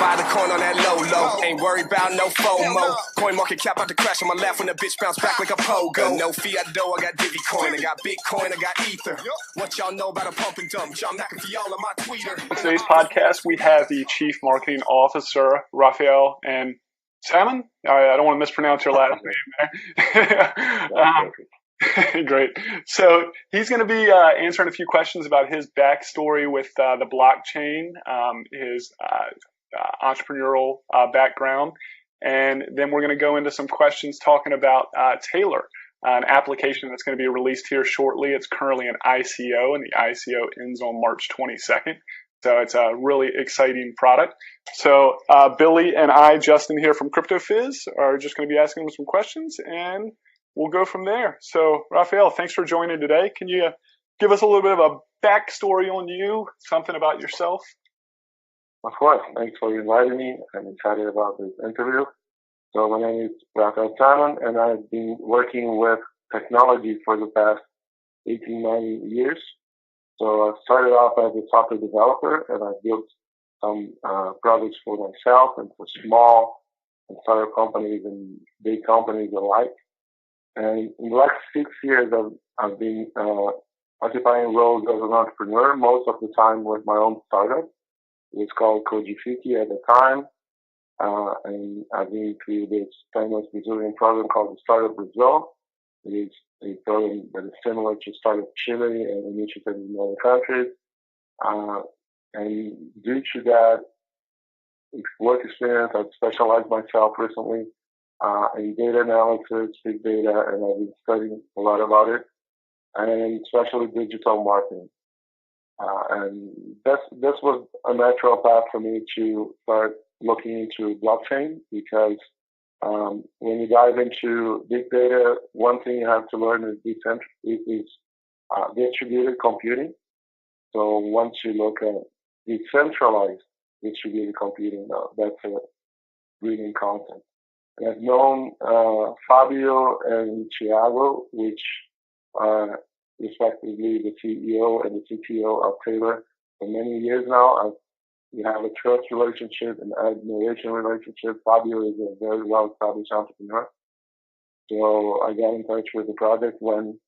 buy the coin on that low. Ain't worried about no FOMO. Coin market cap out the crash on my left when the bitch bounce back like a pogo. No fiat dough, I got Divi coin. I got Bitcoin, I got Ether. What y'all know about a pump and dump? John McAfee all on my tweeter. In today's podcast, we have the Chief Marketing Officer, Rafael and Salmon. I don't want to mispronounce your last name there. Great. So he's going to be answering a few questions about his backstory with the blockchain, his entrepreneurial background, and then we're going to go into some questions talking about Taylor, an application that's going to be released here shortly. It's currently an ICO, and the ICO ends on March 22nd. So it's a really exciting product. So Billy and I, Justin here from CryptoFizz, are just going to be asking him some questions, and we'll go from there. So Rafael, thanks for joining today. Can you give us a little bit of a backstory on you, something about yourself? Of course. Thanks for inviting me. I'm excited about this interview. So my name is Rafael Salmon, and I've been working with technology for the past 18, 19 years. So I started off as a software developer, and I built some products for myself and for small and startup companies and big companies alike. And in the last 6 years, I've been occupying roles as an entrepreneur, most of the time with my own startup. It was called Codifiki at the time. And I've been through this famous Brazilian program called the Startup Brazil. It is a program that is similar to Startup Chile and initiatives in other countries. And due to that work experience, I've specialized myself recently in data analysis, big data, and I've been studying a lot about it, and especially digital marketing. And this was a natural path for me to start looking into blockchain, because when you dive into big data, one thing you have to learn is distributed computing. So once you look at decentralized distributed computing, that's a brilliant concept. And I've known Fabio and Thiago, which are respectively the CEO and the CTO of Taylor, for many years now. We have a trust relationship and admiration relationship. Fabio is a very well-established entrepreneur. So I got in touch with the project when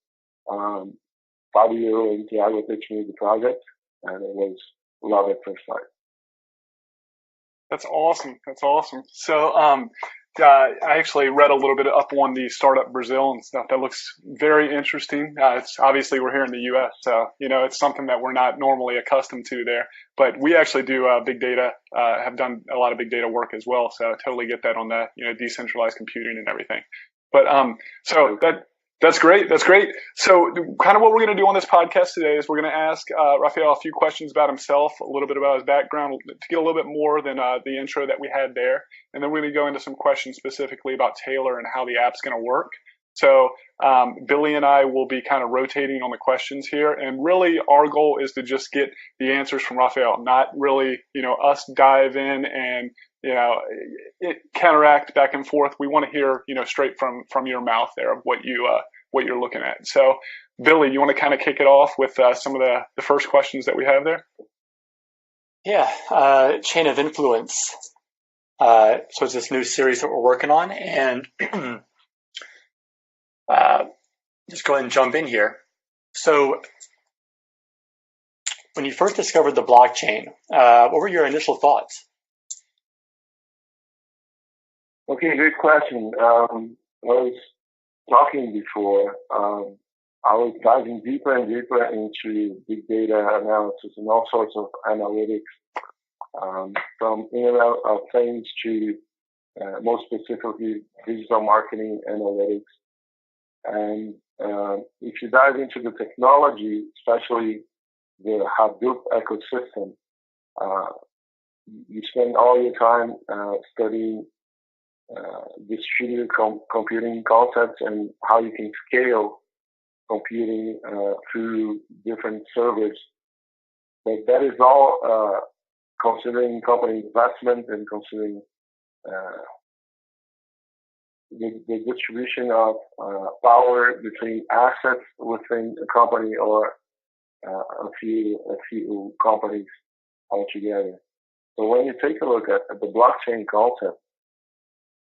Fabio and Thiago pitched me the project, and it was love at first sight. That's awesome. That's awesome. So I actually read a little bit up on the Startup Brazil and stuff. That looks very interesting. It's obviously we're here in the U.S., so it's something that we're not normally accustomed to there. But we actually do big data, have done a lot of big data work as well. So I totally get that on that, decentralized computing and everything. But so that's great. That's great. So kind of what we're going to do on this podcast today is we're going to ask Rafael a few questions about himself, a little bit about his background, to get a little bit more than the intro that we had there. And then we're going to go into some questions specifically about Taylor and how the app's going to work. So Billy and I will be kind of rotating on the questions here. And really our goal is to just get the answers from Rafael, not really, us dive in and it counteract back and forth. We want to hear, straight from your mouth there of what you're looking at. So, Billy, you want to kind of kick it off with some of the first questions that we have there? Yeah, chain of influence. So it's this new series that we're working on, and just go ahead and jump in here. So, when you first discovered the blockchain, what were your initial thoughts? Okay, good question. I was talking before. I was diving deeper and deeper into big data analysis and all sorts of analytics, from Internet of Things to more specifically digital marketing analytics. And if you dive into the technology, especially the Hadoop ecosystem, you spend all your time studying distributed computing concepts and how you can scale computing through different servers. But that is all considering company investment and considering the distribution of power between assets within a company or a few companies altogether. So when you take a look at the blockchain concept,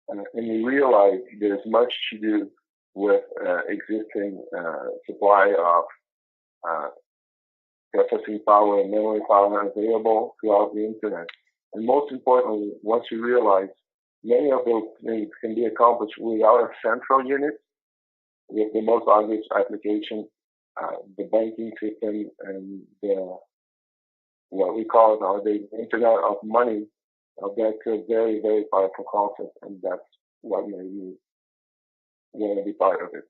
and you realize there's much to do with existing supply of processing power and memory power available throughout the internet. And most importantly, once you realize many of those things can be accomplished without a central unit, with the most obvious application, the banking system and what we call nowadays the Internet of Money, that's a very, very powerful concept, and that's what made me want to be part of it.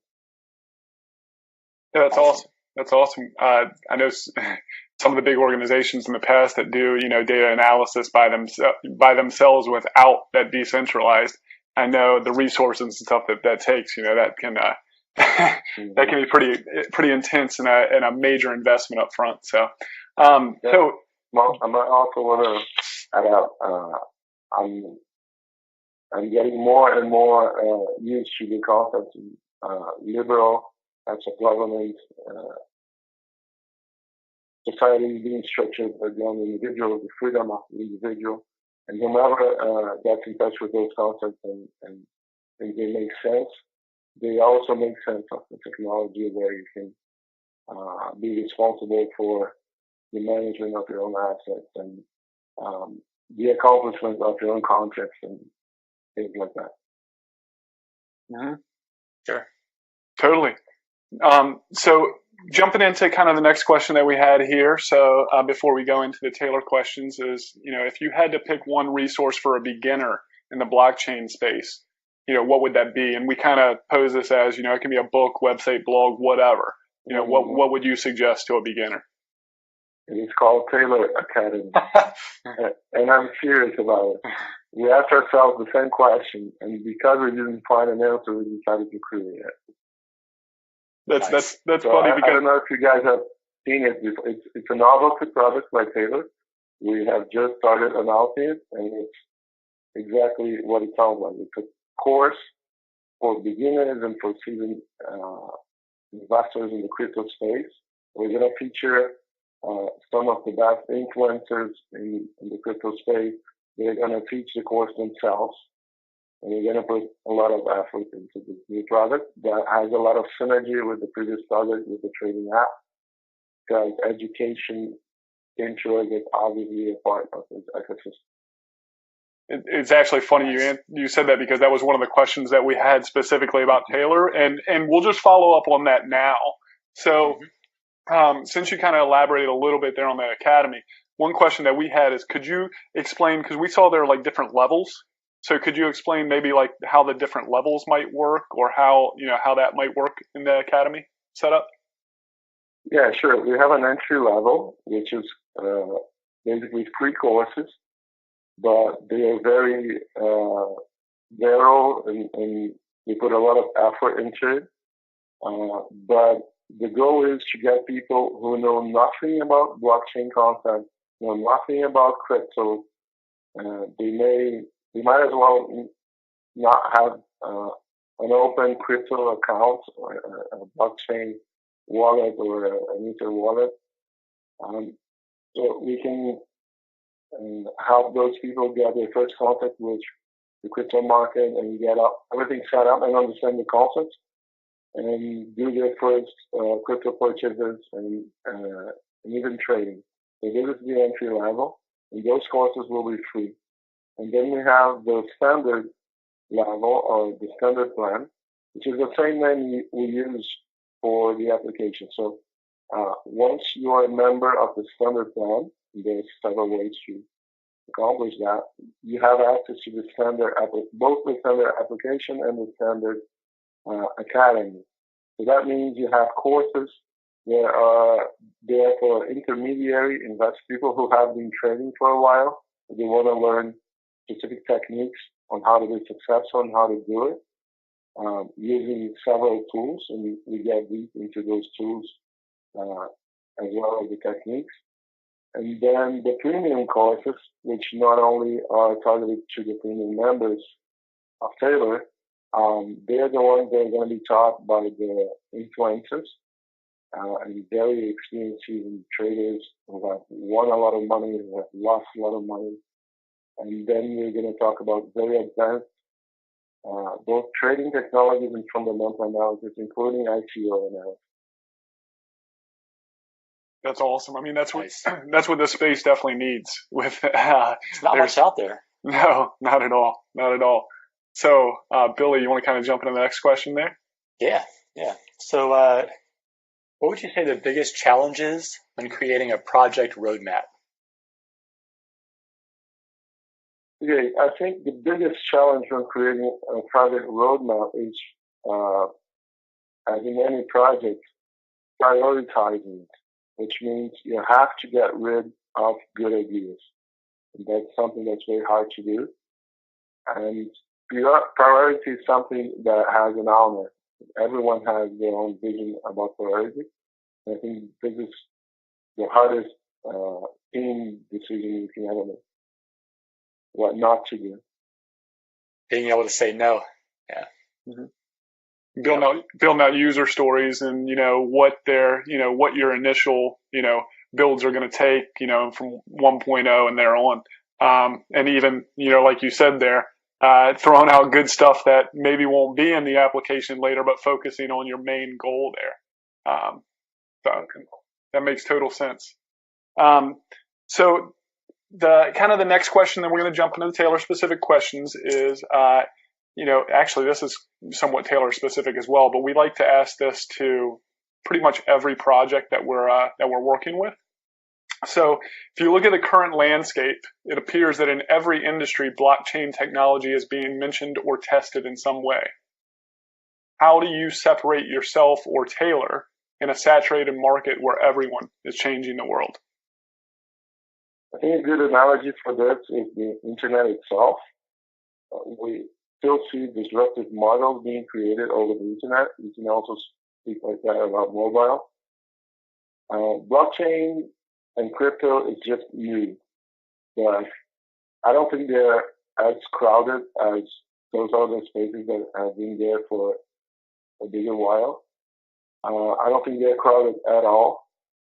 Yeah, that's awesome. That's awesome. I know some of the big organizations in the past that do, data analysis by themselves without that decentralized. I know the resources and stuff that takes, that can that can be pretty intense and a major investment up front. So, so well, I might also want to add out. I'm getting more and more used to the concept of liberal types of government, society being structured around the individual, the freedom of the individual, and whomever gets in touch with those concepts and they make sense, they also make sense of the technology where you can be responsible for the management of your own assets and the accomplishment of your own concepts and things like that. Mm-hmm. Sure. Totally. So jumping into kind of the next question that we had here. So before we go into the Taylor questions is, if you had to pick one resource for a beginner in the blockchain space, what would that be? And we kind of pose this as, it can be a book, website, blog, whatever. What would you suggest to a beginner? It is called Taylor Academy. And I'm serious about it. We asked ourselves the same question, and because we didn't find an answer, we decided to create it. That's so funny because I don't know if you guys have seen it. It's a novelty product by Taylor. We have just started announcing it, and it's exactly what it sounds like. It's a course for beginners and for seasoned investors in the crypto space. We're going to feature some of the best influencers in the crypto space. They're going to teach the course themselves. And we're going to put a lot of effort into this new product that has a lot of synergy with the previous product, with the trading app, because education insurance is obviously a part of this ecosystem. It's actually funny you said that, because that was one of the questions that we had specifically about Taylor, and we'll just follow up on that now. So since you kind of elaborated a little bit there on the academy, one question that we had is, could you explain, because we saw there are like different levels. So could you explain maybe like how the different levels might work, or how that might work in the academy setup? Yeah, sure. We have an entry level, which is basically free courses, but they are very thorough and we put a lot of effort into it. But the goal is to get people who know nothing about blockchain content, know nothing about crypto. They might as well not have an open crypto account or a blockchain wallet or an Ether wallet. So we can help those people get their first contact with the crypto market and get everything set up and understand the concepts and do their first crypto purchases and even trading. So this is the entry level, and those courses will be free. And then we have the standard level, or the standard plan, which is the same name we use for the application. So once you are a member of the standard plan, there's several ways to accomplish that. You have access to the standard, both the standard application and the standard academy. So that means you have courses that are there for intermediary people who have been trading for a while. They want to learn specific techniques on how to be successful and how to do it, using several tools, and we get deep into those tools as well as the techniques. And then the premium courses, which not only are targeted to the premium members of Taylor, they're the ones that are going to be taught by the influencers and very experienced seasoned traders who have won a lot of money, who have lost a lot of money, And then we're going to talk about very advanced, both trading technologies and fundamental analysis, including ICO analysis. That's awesome. I mean, that's what Nice. that's what this space definitely needs. With It's not much out there. No, not at all, not at all. So, Billy, you want to kind of jump into the next question there? Yeah. So, what would you say the biggest challenges when creating a project roadmap? Okay, I think the biggest challenge when creating a project roadmap is, as in any project, prioritizing, which means you have to get rid of good ideas. And that's something that's very hard to do. And priority is something that has an element. Everyone has their own vision about priority. And I think this is the hardest team decision you can ever make. What not to do. Being able to say no. Yeah. Mm-hmm. Building out user stories and, what what your initial, builds are going to take, from 1.0 and there on. And even, like you said there, throwing out good stuff that maybe won't be in the application later, but focusing on your main goal there. So that makes total sense. So the next question, then we're going to jump into the Taylor specific questions is, actually this is somewhat Taylor specific as well, but we like to ask this to pretty much every project that we're working with. So if you look at the current landscape, it appears that in every industry, blockchain technology is being mentioned or tested in some way. How do you separate yourself or Taylor in a saturated market where everyone is changing the world? I think a good analogy for this is the internet itself. We still see disruptive models being created over the internet. You can also speak like that about mobile. Blockchain and crypto is just new, but I don't think they're as crowded as those other spaces that have been there for a bigger while. I don't think they're crowded at all,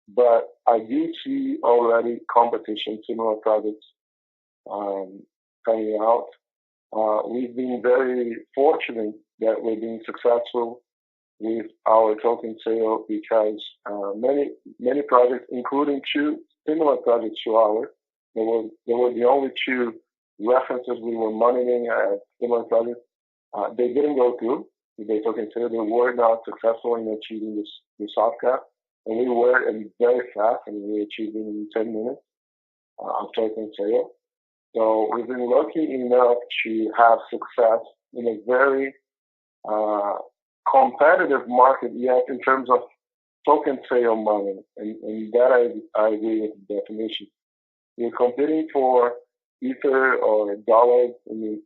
but I do see already competition, similar projects coming out. We've been very fortunate that we're being successful with our token sale because many projects, including two similar projects to ours, they were the only two references we were monitoring as similar projects. They didn't go through with the token sale. They were not successful in achieving the soft cap, and we were very fast, and we achieved it in 10 minutes of token sale. So we've been lucky enough to have success in a very competitive market yet in terms of token sale money, and that I agree with the definition. We're competing for Ether or dollars in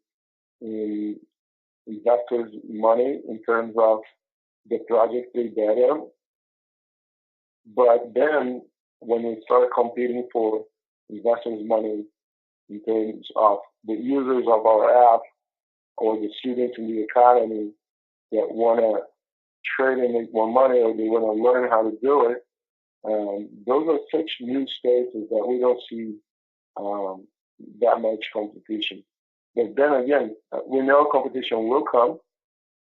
investors' money in terms of the project they bet on. But then when we start competing for investors' money in terms of the users of our app or the students in the academy that want to trade and make more money, or they want to learn how to do it, those are such new spaces that we don't see that much competition. But then again, we know competition will come.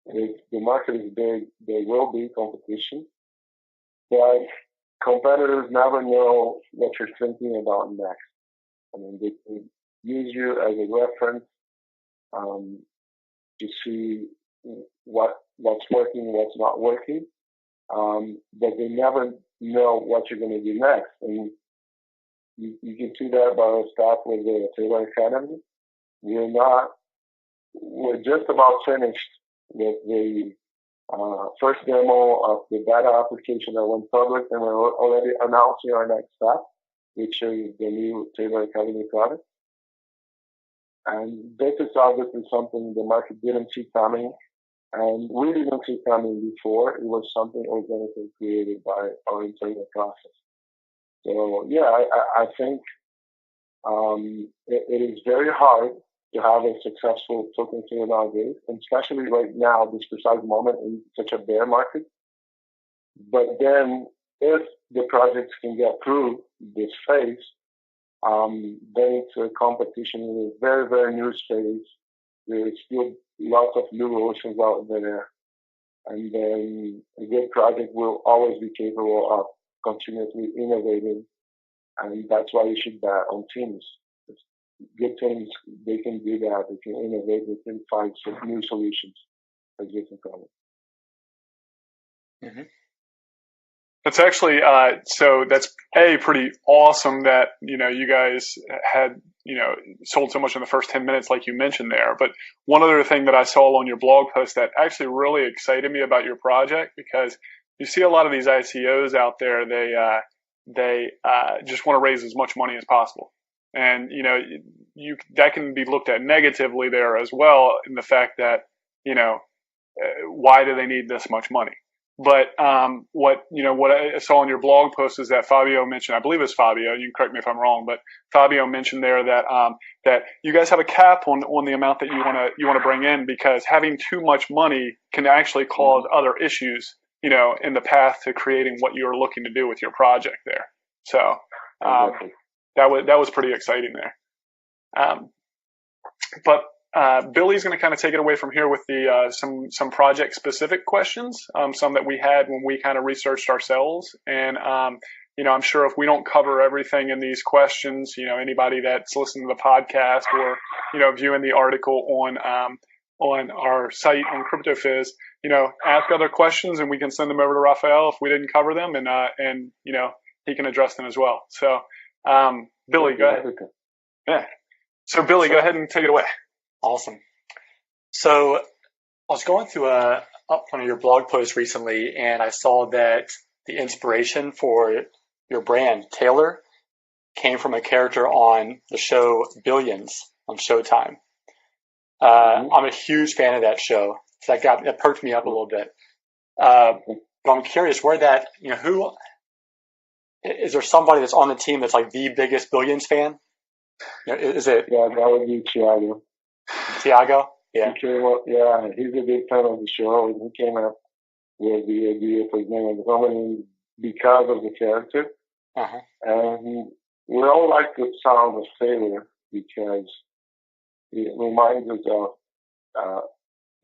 If the market is big, there will be competition. But competitors never know what you're thinking about next. I mean, they can use you as a reference to see what's working, what's not working. But they never know what you're going to do next. And you can see that by our staff with the Taylor Academy. We're just about finished with the first demo of the beta application that went public, and we're already announcing our next step, which is the new Taylor Academy product. And this is obviously something the market didn't see coming, and we didn't see coming before. It was something organically created by our internal process. So yeah, I think it is very hard to have a successful token sale nowadays, and especially right now, this precise moment in such a bear market. But then if the projects can get through this phase, Then it's a competition in a very, very new space. There's still lots of blue oceans out there. And then a good project will always be capable of continuously innovating. And that's why you should bet on teams. Good teams, they can do that. They can innovate. They can find some new solutions for different problems. Mm-hmm. That's actually, so that's pretty awesome that, you guys had, sold so much in the first 10 minutes, like you mentioned there. But one other thing that I saw on your blog post that actually really excited me about your project, because you see a lot of these ICOs out there, they just want to raise as much money as possible. And, that can be looked at negatively there as well, in the fact that, why do they need this much money? But what I saw in your blog post is that Fabio mentioned, I believe it's Fabio, you can correct me if I'm wrong, but Fabio mentioned there that that you guys have a cap on the amount that you want to bring in, because having too much money can actually cause other issues, in the path to creating what you're looking to do with your project there. So that was pretty exciting there. But Billy's going to kind of take it away from here with the some project specific questions, some that we had when we kind of researched ourselves. And I'm sure if we don't cover everything in these questions, anybody that's listening to the podcast or viewing the article on our site on CryptoFizz, ask other questions and we can send them over to Rafael if we didn't cover them, and he can address them as well. So Billy, go ahead. Yeah. So Billy, go ahead and take it away. Awesome. So I was going through one of your blog posts recently, and I saw that the inspiration for your brand, Taylor, came from a character on the show Billions on Showtime. I'm a huge fan of that show. So that perked me up a little bit. But I'm curious where that, who is there somebody that's on the team that's like the biggest Billions fan? Is it? Yeah, that would be Thiago. Thiago? Yeah. He's a big fan of the show, and he came up with the idea for the name of the company because of the character. Uh-huh. And we all like the sound of Taylor because it reminds us of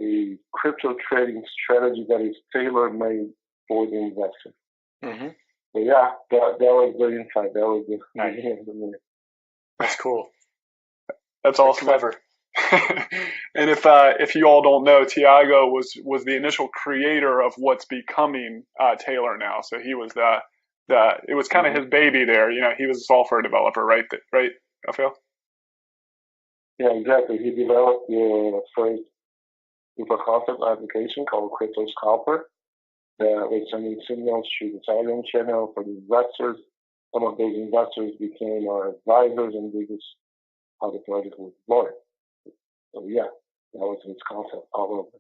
a crypto trading strategy that is tailor-made for the investor. Mm-hmm. So yeah, that was the insight. That was the nice. That's cool. That's awesome. Clever. And if you all don't know, Thiago was the initial creator of what's becoming Taylor now. So he was it was kind of his baby there. He was a software developer, right, Rafael? Yeah, exactly. He developed the first proof of concept application called Crypto Scalper that was sending signals through the Telegram channel for the investors. Some of those investors became our advisors, and this is how the project was deployed. So yeah, that was his concept all over.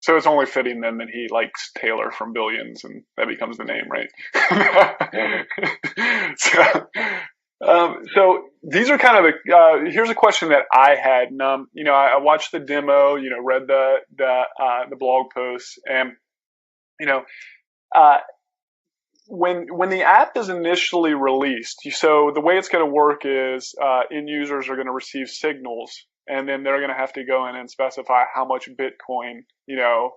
So it's only fitting then that he likes Taylor from Billions, and that becomes the name, right? So these are kind of here's a question that I had. And, I watched the demo, read the blog posts, and when the app is initially released, so the way it's going to work is end users are going to receive signals, and then they're going to have to go in and specify how much Bitcoin,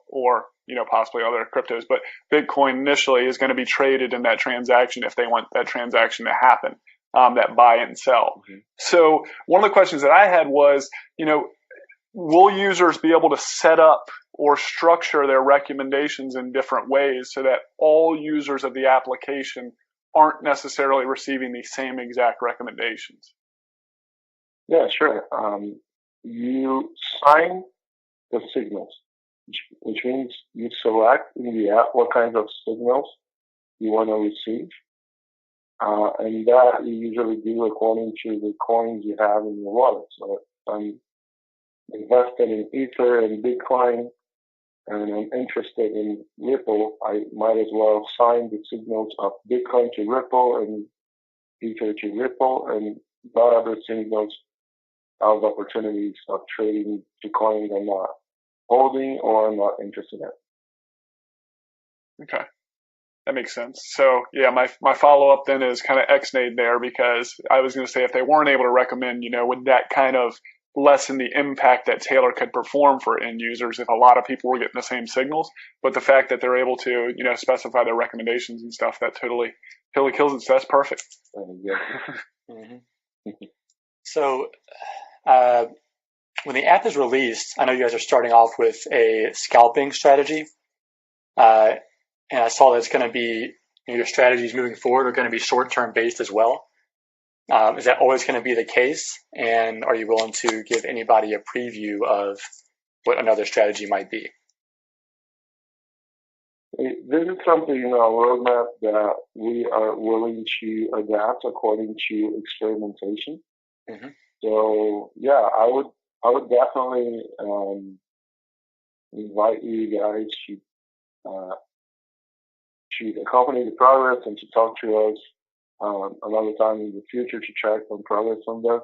or possibly other cryptos, but Bitcoin initially is going to be traded in that transaction if they want that transaction to happen, that buy and sell. Mm-hmm. So one of the questions that I had was, will users be able to set up or structure their recommendations in different ways so that all users of the application aren't necessarily receiving the same exact recommendations? Yeah, sure. You sign the signals, which means you select in the app what kinds of signals you want to receive. And that you usually do according to the coins you have in your wallet. So if I'm invested in Ether and Bitcoin, and I'm interested in Ripple, I might as well sign the signals of Bitcoin to Ripple and Ether to Ripple, and not other signals of opportunities of trading to coins I'm not holding or I'm not interested in. Okay. That makes sense. So yeah, my follow up then is kind of X-nayed there, because I was going to say if they weren't able to recommend, would that kind of lessen the impact that Taylor could perform for end users if a lot of people were getting the same signals? But the fact that they're able to, specify their recommendations and stuff, that totally kills it. So that's perfect. Mm-hmm. So when the app is released, I know you guys are starting off with a scalping strategy. And I saw that it's going to be, your strategies moving forward are going to be short-term based as well. Is that always going to be the case? And are you willing to give anybody a preview of what another strategy might be? This is something in our roadmap that we are willing to adapt according to experimentation. Mm-hmm. So yeah, I would definitely invite you guys to accompany the progress and to talk to us another time in the future to track some progress on this.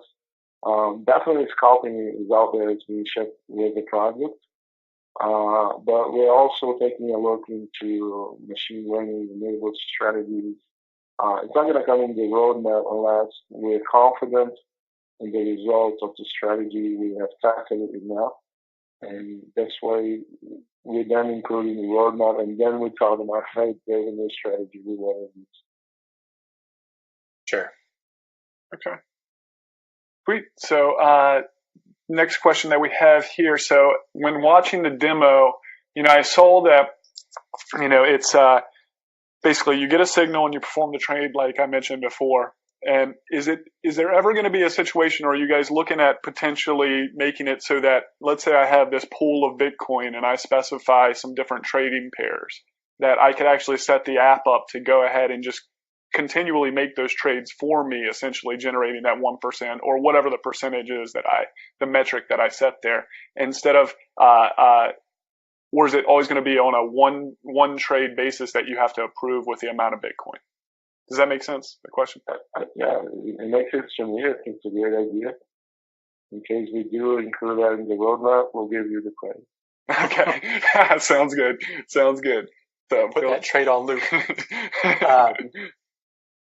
Definitely scalping is out there as being shipped with the project. But we're also taking a look into machine learning enabled strategies. It's not going to come in the roadmap unless we're confident in the results of the strategy we have tested it enough. And that's why we then include in the roadmap, and then we tell them, hey, there's a new strategy we want to use. Sure. Okay. Sweet. So next question that we have here. So when watching the demo, I saw that, it's basically you get a signal and you perform the trade like I mentioned before. And is there ever going to be a situation, or are you guys looking at potentially making it so that, let's say I have this pool of Bitcoin and I specify some different trading pairs, that I could actually set the app up to go ahead and just continually make those trades for me, essentially generating that 1% or whatever the percentage is the metric that I set there, instead of, or is it always going to be on a one trade basis that you have to approve with the amount of Bitcoin? Does that make sense, the question? Yeah, it makes sense to me. I think it's a great idea. In case we do include that in the roadmap, we'll give you the credit. Okay. Sounds good. So put that trade on loop.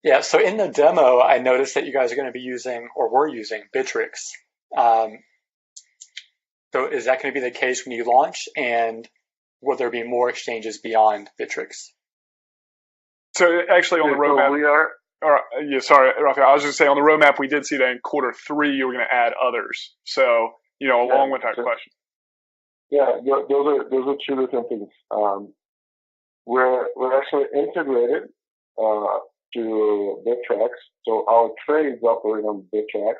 Yeah, so in the demo, I noticed that you guys are going to be using, or were using, Bittrex. So is that going to be the case when you launch? And will there be more exchanges beyond Bittrex? So actually on the roadmap, we are. Sorry, Rafael. I was just saying on the roadmap, we did see that in Q3 you were going to add others. So, along with that question. Yeah, those are two different things. We're actually integrated to Bittrex, so our trades operate on Bittrex,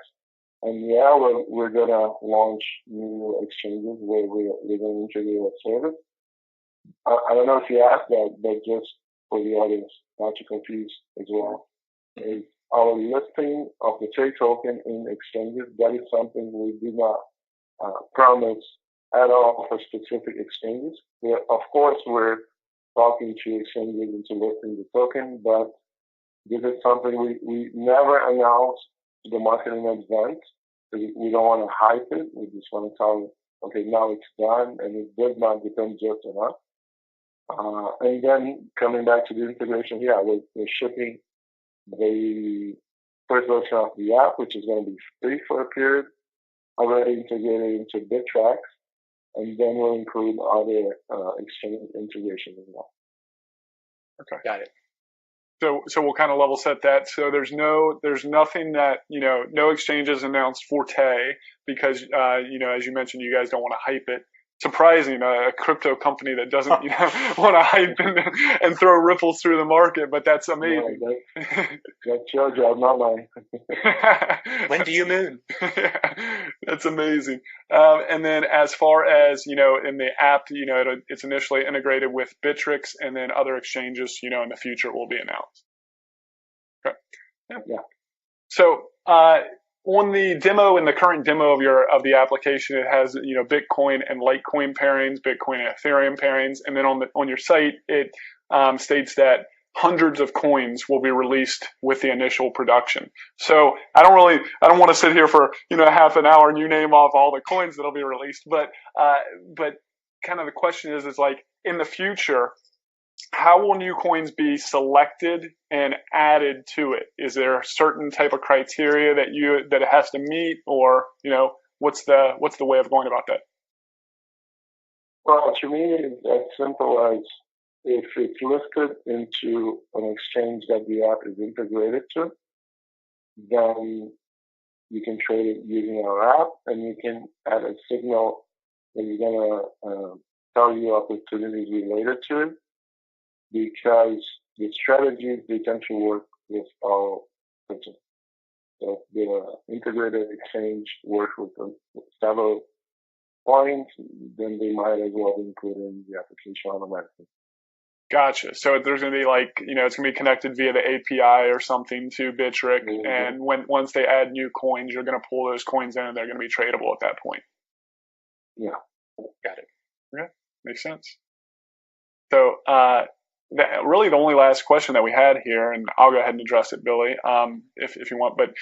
and yeah, we're gonna launch new exchanges where we're gonna integrate a service. I don't know if you asked that, but just for the audience not to confuse as well, is our listing of the TAY token in exchanges. That is something we do not promise at all for specific exchanges. Of course, we're talking to exchanges into listing the token, but this is something we never announce to the market in advance. We don't want to hype it. We just want to tell them, okay, now it's done, and it does not depend just on us. And then coming back to the integration, we're shipping the first version of the app, which is going to be free for a period, already integrated into Bittrex, and then we'll include other exchange integration as well. Okay, got it. So we'll kind of level set that. So there's nothing that, no exchanges announced for TAY because, as you mentioned, you guys don't want to hype it. Surprising, a crypto company that doesn't, want to hype and throw ripples through the market, but that's amazing. No, that's your job, not mine. When do you moon? That's amazing. And then as far as, in the app, it's initially integrated with Bittrex, and then other exchanges, in the future will be announced. Okay. Yeah. So, on the demo, in the current demo of the application, it has Bitcoin and Litecoin pairings, Bitcoin and Ethereum pairings, and then on your site it states that hundreds of coins will be released with the initial production. So I don't want to sit here for half an hour and you name off all the coins that'll be released, but kind of the question is like in the future, how will new coins be selected and added to it? Is there a certain type of criteria that it has to meet, or what's the way of going about that? Well, to me, it's as simple as if it's listed into an exchange that the app is integrated to, then you can trade it using our app, and you can add a signal that you're gonna tell you opportunities related to it, because the strategies they tend to work with all systems. So the integrated exchange works with several points, then they might as well include in the application automatically. Gotcha. So there's going to be it's going to be connected via the API or something to Bittrex, and once they add new coins, you're going to pull those coins in, and they're going to be tradable at that point. Yeah. Got it. Yeah, makes sense. So really the only last question that we had here, and I'll go ahead and address it, Billy, if you want. But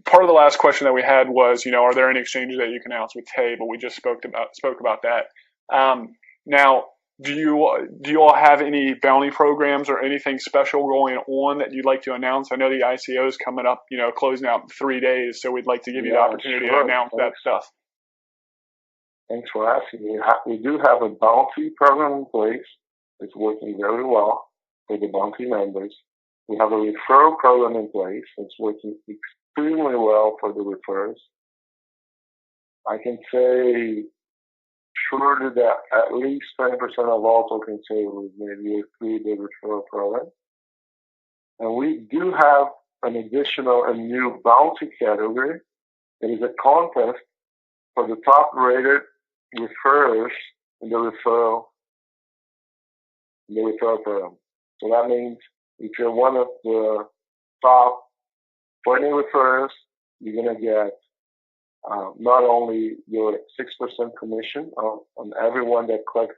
part of the last question that we had was, are there any exchanges that you can announce with TAY? But we just spoke about that. Now, do you all have any bounty programs or anything special going on that you'd like to announce? I know the ICO is coming up, closing out in 3 days, so we'd like to give you the opportunity to announce that stuff. Thanks for asking. We do have a bounty program in place. It's working very well for the bounty members. We have a referral program in place. It's working extremely well for the referrers. I can say surely that at least 20% of all token sales may be through the referral program. And we do have an additional and new bounty category. It is a contest for the top rated referrers in the referral program. So that means if you're one of the top 20 referrers, you're going to get not only your 6% commission on everyone that clicks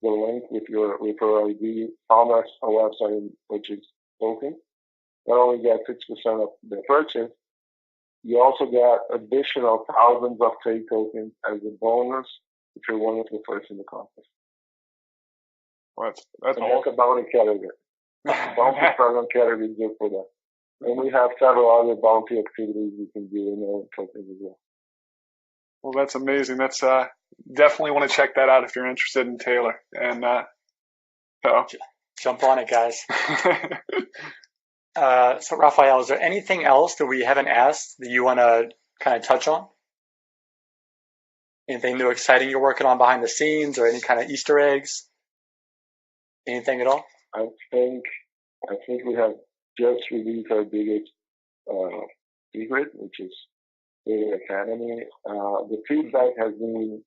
the link with your referral ID on our website and purchase token. Not only get 6% of the purchase, you also get additional thousands of TAY tokens as a bonus if you're one of the first in the contest. That's awesome. That's a bounty category. Bounty program category just for that. And we have several other bounty activities you can do in our tokens as well. Well, that's amazing. That's definitely want to check that out if you're interested in Taylor. And jump on it, guys. So, Rafael, is there anything else that we haven't asked that you want to kind of touch on? Anything new, exciting you're working on behind the scenes, or any kind of Easter eggs? Anything at all? I think we have just released our biggest secret, which is Taylor Academy. The feedback has been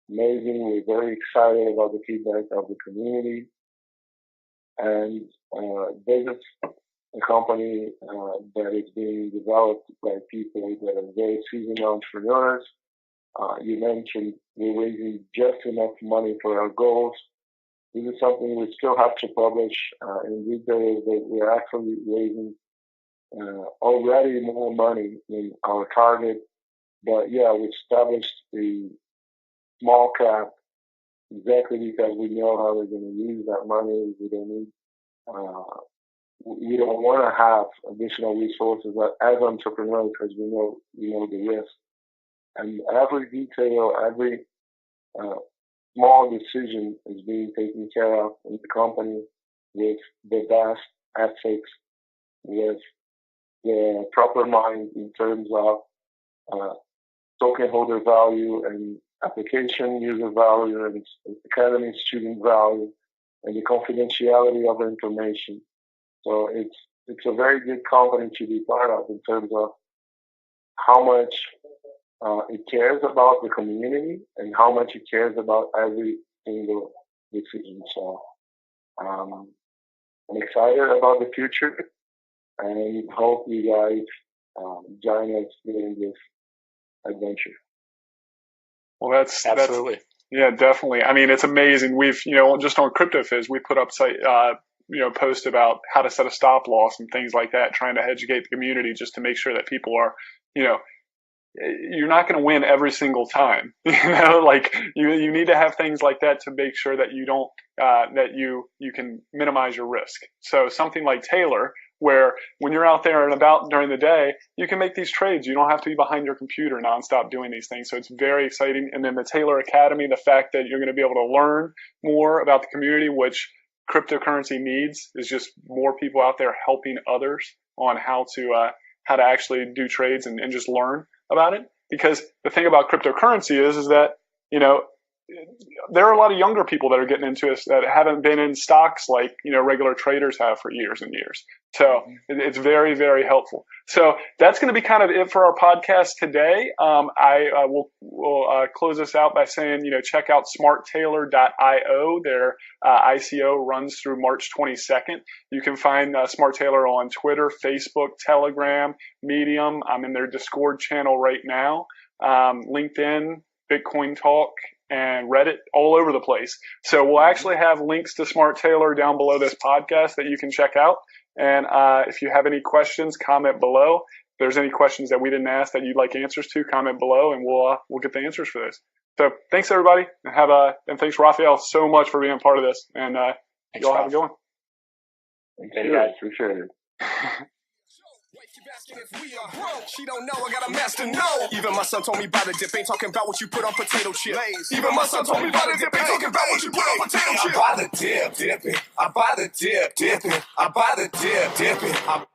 amazing. We're very excited about the feedback of the community. And this is a company that is being developed by people that are very seasoned entrepreneurs. You mentioned we're raising just enough money for our goals. This is something we still have to publish in detail, that we're actually raising already more money than our target. But yeah, we established the small cap exactly because we know how we're going to use that money. We don't want to have additional resources as entrepreneurs, because we know the risk. And every detail, every small decision is being taken care of in the company with the best ethics, with the proper mind in terms of token holder value and application user value and academy student value and the confidentiality of information. So it's a very good company to be part of in terms of how much it cares about the community and how much it cares about every single decision. So I'm excited about the future and hope you guys join us in this adventure. Well, that's absolutely. Yeah, definitely. I mean, it's amazing. We've, just on CryptoFizz, we put up posts about how to set a stop loss and things like that, trying to educate the community just to make sure that people are, you're not going to win every single time. Like you need to have things like that to make sure that you don't, that you can minimize your risk. So something like Taylor, where when you're out there and about during the day, you can make these trades. You don't have to be behind your computer nonstop doing these things. So it's very exciting. And then the Taylor Academy, the fact that you're going to be able to learn more about the community, which cryptocurrency needs, is just more people out there helping others on how to actually do trades and just learn about it. Because the thing about cryptocurrency is that, there are a lot of younger people that are getting into this that haven't been in stocks like, regular traders have for years and years. So it's very, very helpful. So that's going to be kind of it for our podcast today. I will close this out by saying, check out smarttaylor.io. Their ICO runs through March 22nd. You can find Smart Taylor on Twitter, Facebook, Telegram, Medium. I'm in their Discord channel right now. LinkedIn, Bitcoin Talk, and Reddit, all over the place. So we'll actually have links to Smart Taylor down below this podcast that you can check out. And if you have any questions, comment below. If there's any questions that we didn't ask that you'd like answers to, comment below, and we'll get the answers for those. So thanks everybody, and thanks Rafael so much for being a part of this. And y'all have a good one. Thank you guys, appreciate it. She don't know I got a master no. Even my son told me buy the dip, ain't talking about what you put on potato chips. Even my son told me buy the dip, ain't talking about what you put on potato chips. I buy the dip, dip it. I buy the dip, dip it. I buy the dip, dip it.